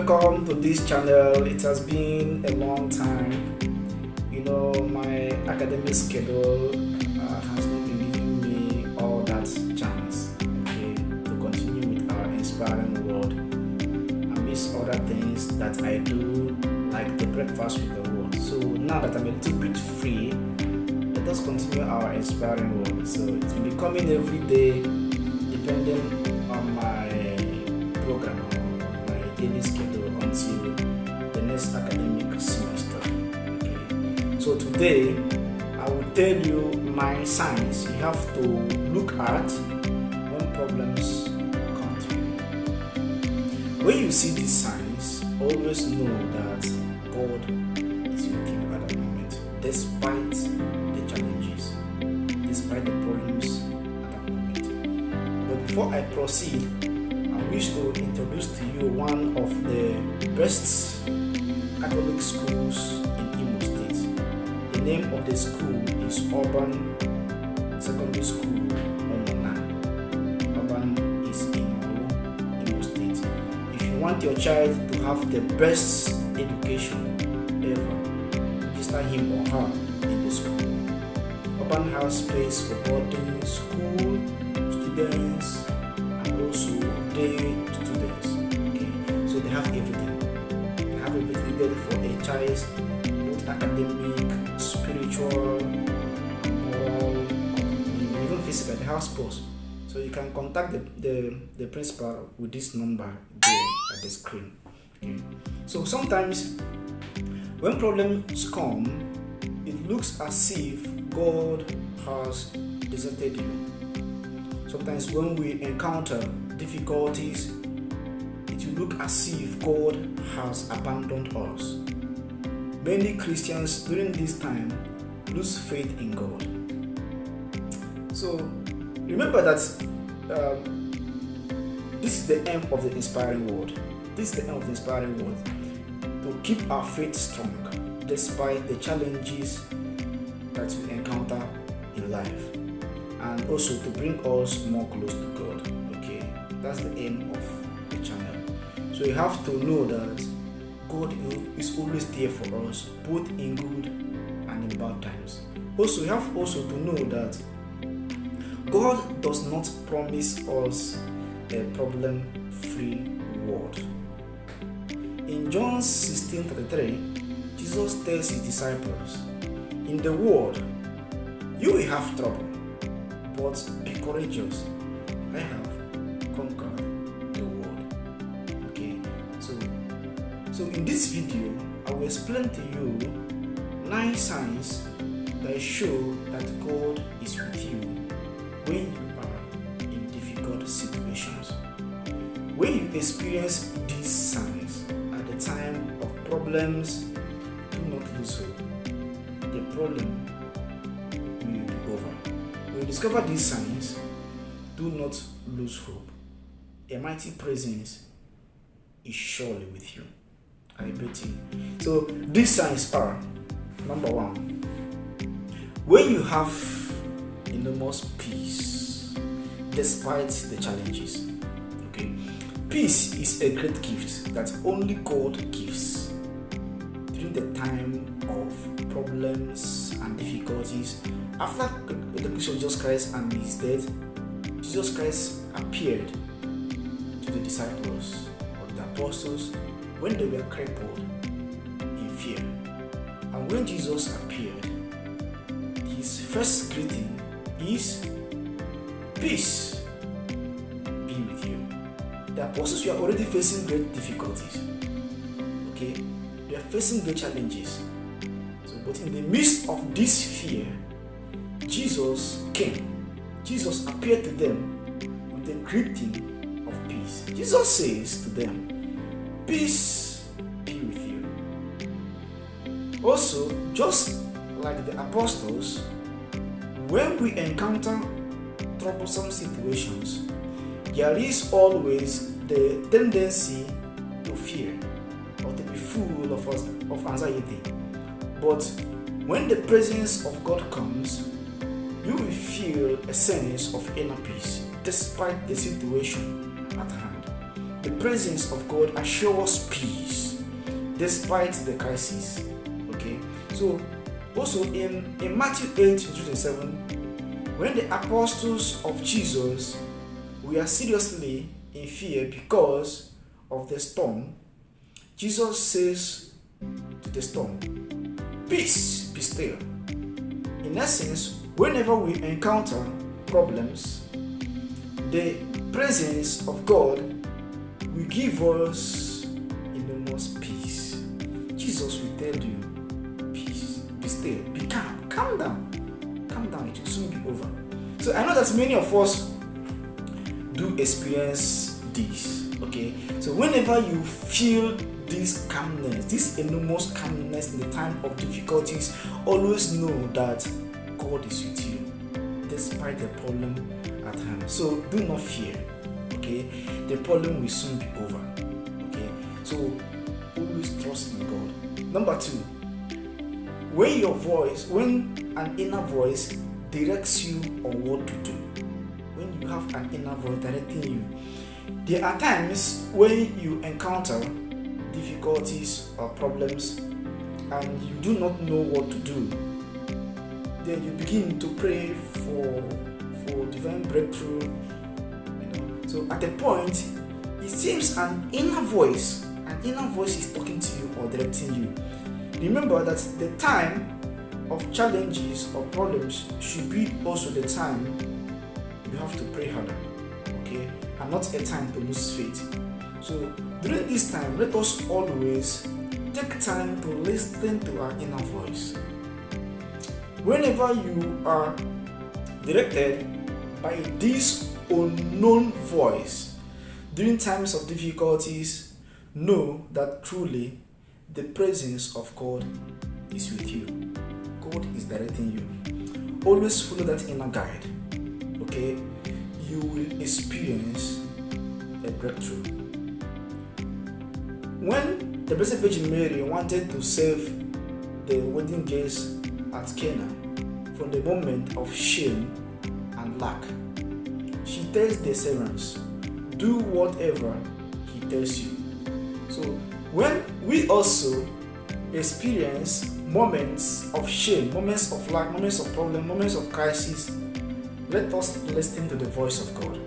welcome to this channel. It has been a long time. My academic schedule has not been giving me all that chance, to continue with our inspiring word. Amidst other things that I do, like the breakfast with the word. So now that I'm a little bit free, let us continue our inspiring word. So it will be coming every day, depending on my program, my daily schedule until the next academic semester. So today I will tell you my signs you have to look at when problems come to you. When you see these signs, always know that God is with you at that moment, despite the challenges, despite the problems at that moment. But before I proceed, I wish to introduce to you one of the best Catholic schools in Imo State. The name of the school is Urban Secondary School Omona. Urban is in Imo State. If you want your child to have the best education ever, register him or her in the school. Urban has space for boarding school students and also day students. So they have everything. They have everything ready for a child's both academic, spiritual, moral, even physical. They have sports. So you can contact the principal with this number there at the screen. So sometimes when problems come, it looks as if God has deserted you. Sometimes when we encounter difficulties, it will look as if God has abandoned us. Many Christians during this time lose faith in God. So remember that this is the aim of the inspiring word. This is the aim of the inspiring word, to keep our faith strong despite the challenges that we encounter in life, and also to bring us more close to God. That's the aim of the channel. So you have to know that God is always there for us, both in good and in bad times. Also, you have also to know that God does not promise us a problem-free world. In John 16:33, Jesus tells his disciples, "In the world, you will have trouble, but be courageous. I have conquered the world." So in this video, I will explain to you 9 signs that show that God is with you when you are in difficult situations. When you experience these signs at the time of problems, do not lose hope. The problem will be over. When you discover these signs, do not lose hope. A mighty presence is surely with you. I bet you. So these signs are: number 1, when you have enormous peace despite the challenges. Peace is a great gift that only God gives. During the time of problems and difficulties, after the crucifixion of Jesus Christ and his death, Jesus Christ appeared to the disciples or the apostles when they were crippled in fear. And when Jesus appeared, his first greeting is, "Peace be with you." The apostles were already facing great difficulties. They are facing great challenges. But in the midst of this fear, Jesus came. Jesus appeared to them with a greeting of peace. Jesus says to them, "Peace be with you." Also, just like the apostles, when we encounter troublesome situations, there is always the tendency to fear or to be full of anxiety. But when the presence of God comes, you will feel a sense of inner peace despite the situation at hand. the presence of God assures peace despite the crisis. Okay, so also in Matthew 8:27, when the apostles of Jesus were seriously in fear because of the storm, Jesus says to the storm, "Peace, be still." In essence, whenever we encounter problems, the presence of God will give us enormous peace. Jesus will tell you, "Peace, be still, be calm, calm down, it will soon be over." So I know that many of us do experience this. Okay, so whenever you feel this calmness, this enormous calmness in the time of difficulties, always know that God is with you despite the problem at hand. So do not fear. Okay, the problem will soon be over. Okay, so always trust in God. Number 2, when an inner voice directs you on what to do, when you have an inner voice directing you, there are times when you encounter difficulties or problems and you do not know what to do. Then you begin to pray for divine breakthrough. So at a point, it seems an inner voice is talking to you or directing you. Remember that the time of challenges or problems should be also the time you have to pray harder, okay, and not a time to lose faith. So during this time, let us always take time to listen to our inner voice. Whenever you are directed by this unknown voice during times of difficulties, know that truly the presence of God is with you. God is directing you. Always follow that inner guide. Okay, you will experience a breakthrough. When the Blessed Virgin Mary wanted to save the wedding guests at Cana from the moment of shame and lack, she tells the servants, "Do whatever he tells you." So when we also experience moments of shame, moments of lack, moments of problem, moments of crisis, let us listen to the voice of God,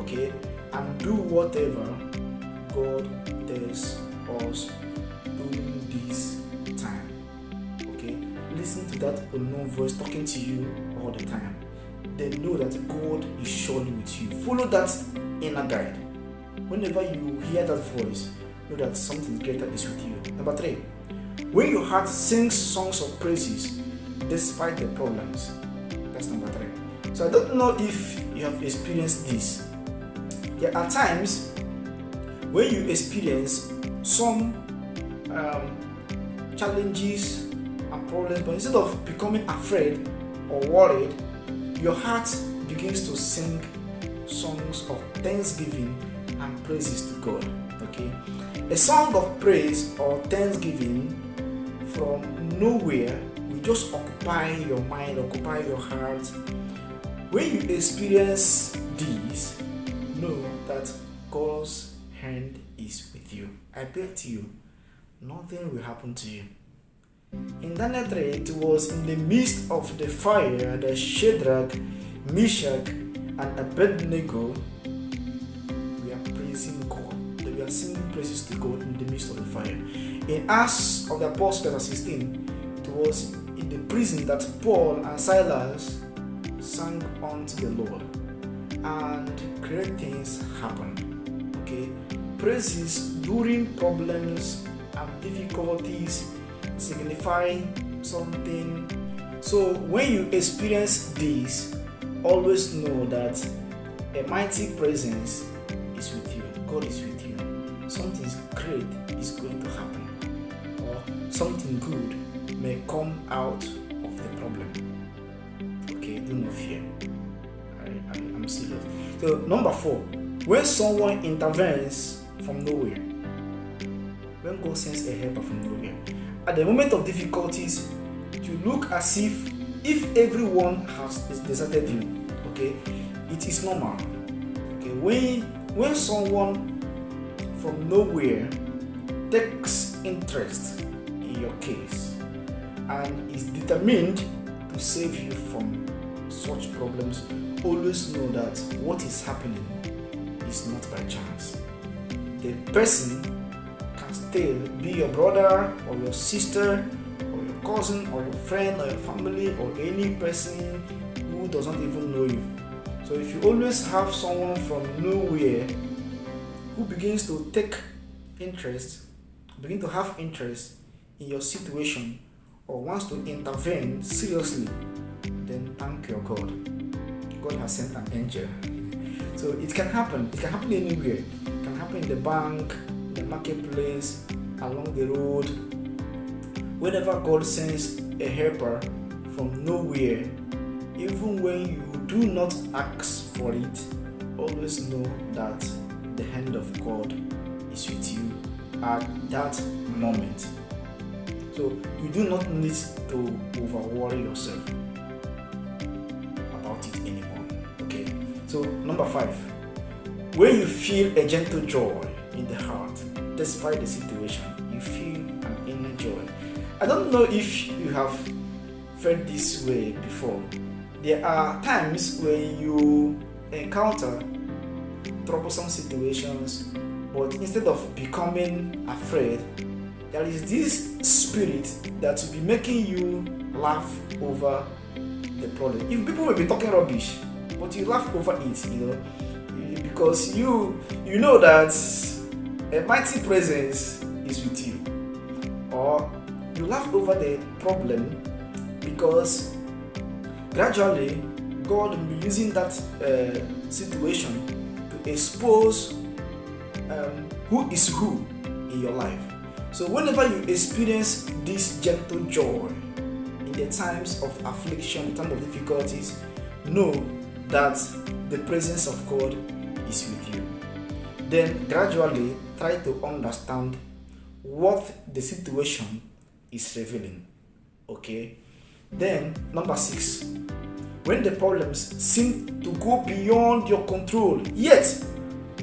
okay, and do whatever God tells us during this time. Okay, listen to that unknown voice talking to you all the time. Then know that God is surely with you. Follow that inner guide. Whenever you hear that voice, know that something greater is with you. Number 3, when your heart sings songs of praises despite the problems. That's number 3. So I don't know if you have experienced this. There are times when you experience some challenges and problems, but instead of becoming afraid or worried, your heart begins to sing songs of thanksgiving and praises to God. Okay, a song of praise or thanksgiving from nowhere will just occupy your mind, occupy your heart. When you experience this, know that God's hand is with you. I bet you, nothing will happen to you. In Daniel 3, it was in the midst of the fire that Shadrach, Meshach, and Abednego were praising God. They were singing praises to God in the midst of the fire. In Acts of the Apostles, chapter 16, it was in the prison that Paul and Silas sang unto the Lord, and great things happened. Okay, praises during problems and difficulties signify something. So when you experience this, always know that a mighty presence is with you. God is with you. Something great is going to happen, or something good may come out of the problem. Okay, do not fear. I'm serious. So number 4, when someone intervenes from nowhere, when God sends a helper from nowhere, at the moment of difficulties, you look as if everyone has deserted you. Okay, it is normal. Okay, when someone from nowhere takes interest in your case and is determined to save you from such problems, always know that what is happening is not by chance. The person can still be your brother or your sister or your cousin or your friend or your family or any person who doesn't even know you. So if you always have someone from nowhere who begins to begin to have interest in your situation or wants to intervene seriously, then thank your God. God has sent an angel. So it can happen. It can happen anywhere. It can happen in the bank, in the marketplace, along the road. Whenever God sends a helper from nowhere, even when you do not ask for it, always know that the hand of God is with you at that moment. So you do not need to over-worry yourself about it anymore. Okay. So number 5, when you feel a gentle joy in the heart, despite the situation, you feel an inner joy. I don't know if you have felt this way before. There are times when you encounter troublesome situations, but instead of becoming afraid, there is this spirit that will be making you laugh over the problem. If people will be talking rubbish, but you laugh over it, because you know that a mighty presence is with you, or you laugh over the problem because gradually God will be using that situation to expose who is who in your life. So whenever you experience this gentle joy in the times of affliction, in times of difficulties, know that the presence of God is with you. Then gradually try to understand what the situation is revealing. Okay? Then number 6, when the problems seem to go beyond your control, yet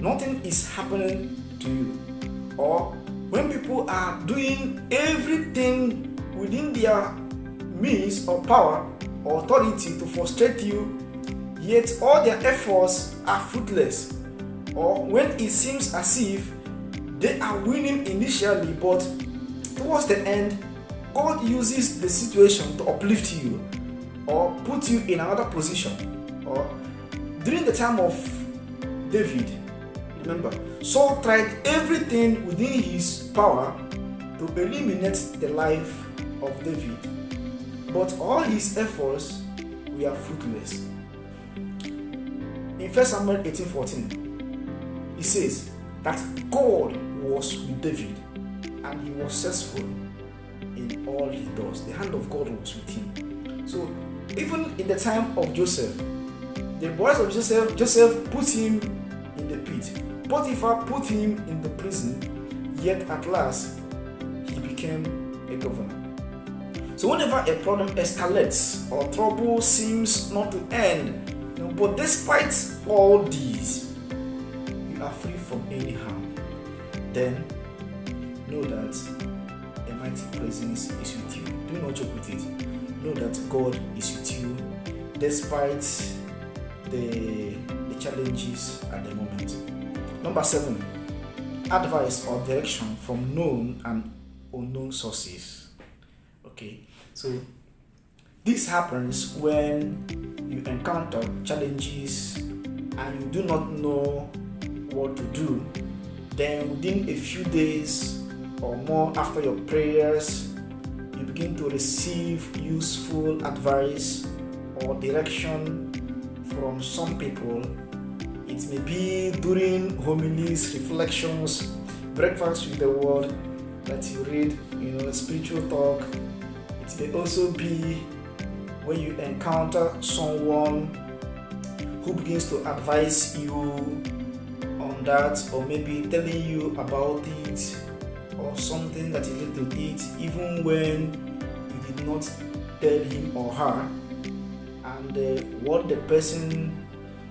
nothing is happening to you, or when people are doing everything within their means or power or authority to frustrate you, yet all their efforts are fruitless, or when it seems as if they are winning initially, but towards the end, God uses the situation to uplift you or put you in another position. Or during the time of David, remember, Saul tried everything within his power to eliminate the life of David, but all his efforts were fruitless. In 1 Samuel 18:14, it says that God was with David and he was successful in all he does. The hand of God was with him. So even in the time of Joseph, the boys of Joseph put him in the pit. Potiphar put him in the prison, yet at last he became a governor. So whenever a problem escalates or trouble seems not to end, but despite all these, you are free from any harm, then know that a mighty presence is with you. Do not joke with it. Know that God is with you despite the challenges at the moment. Number 7, advice or direction from known and unknown sources. Okay, so this happens when you encounter challenges and you do not know what to do. Then within a few days or more after your prayers, you begin to receive useful advice or direction from some people. It may be during homilies, reflections, breakfast with the word that you read, spiritual talk. It may also be when you encounter someone who begins to advise you on that, or maybe telling you about it, or something that you need to eat, even when you did not tell him or her, and what the person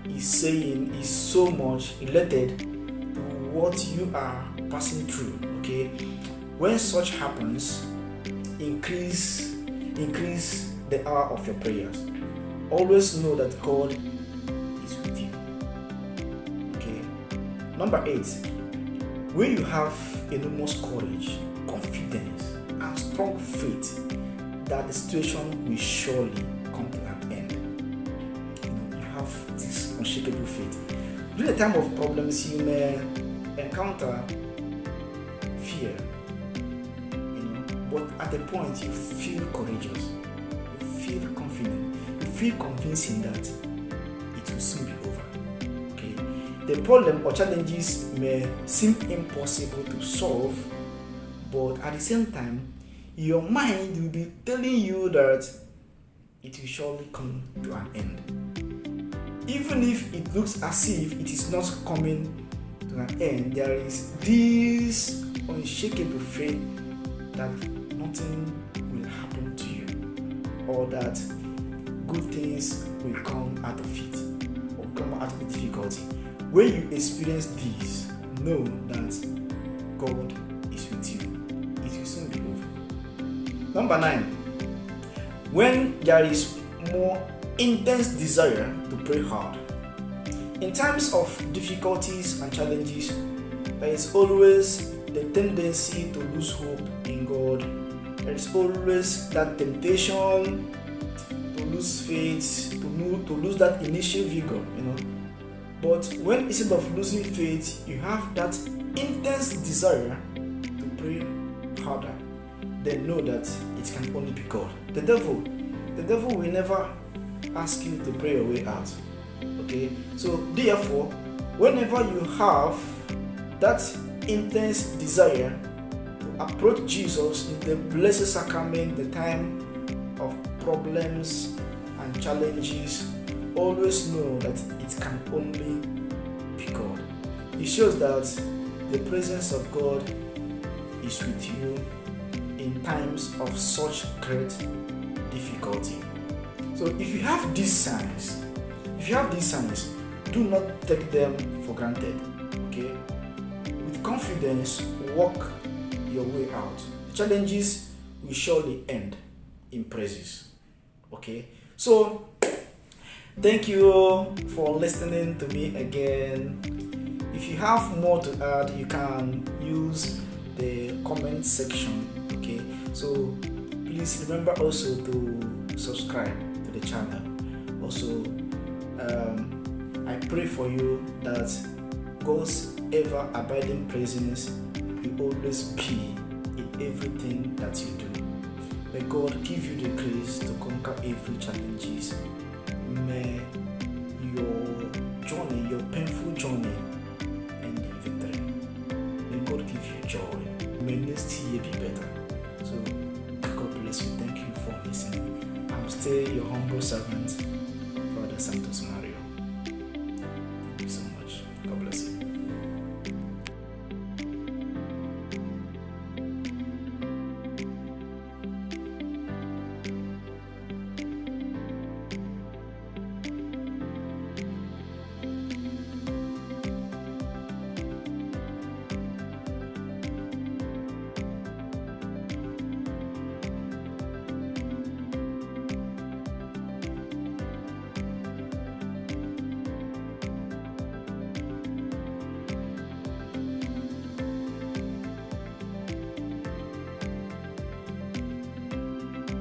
is saying is so much related to what you are passing through. Okay, when such happens, increase the hour of your prayers. Always know that God is with you. Okay. Number 8, when you have enormous courage, confidence, and strong faith that the situation will surely come to an end. You have this unshakable faith. During the time of problems, you may encounter fear, but at a point you feel courageous, you feel confident, you feel convincing that it will soon be over. Okay, the problem or challenges may seem impossible to solve, but at the same time, your mind will be telling you that it will surely come to an end. Even if it looks as if it is not coming to an end, there is this unshakable faith that nothing will happen to you, or that good things will come out of it, or come out of the difficulty. When you experience this, know that God is with you. It will soon be over. Number 9, when there is more intense desire to pray hard. In times of difficulties and challenges, there is always the tendency to lose hope in God. There is always that temptation to lose faith, to lose that initial vigor, But when instead of losing faith, you have that intense desire to pray harder, then know that it can only be God. The devil will never ask you to pray your way out. Okay, so therefore, whenever you have that intense desire to approach Jesus in the blessed sacrament, the time of problems and challenges, always know that it can only be God. It shows that the presence of God is with you in times of such great difficulty. So if you have these signs, do not take them for granted. Okay? With confidence, walk your way out. The challenges will surely end in praises. Okay? So thank you for listening to me again. If you have more to add, you can use the comment section. Okay? So please remember also to subscribe to the channel. Also, I pray for you that God's ever abiding presence will always be in everything that you do. May God give you the grace to conquer every challenges. May your journey, your painful journey, end in victory. May God give you joy. May next year be better. So God bless you. Thank you for listening. I'm still your humble servant, Father Santos Maria.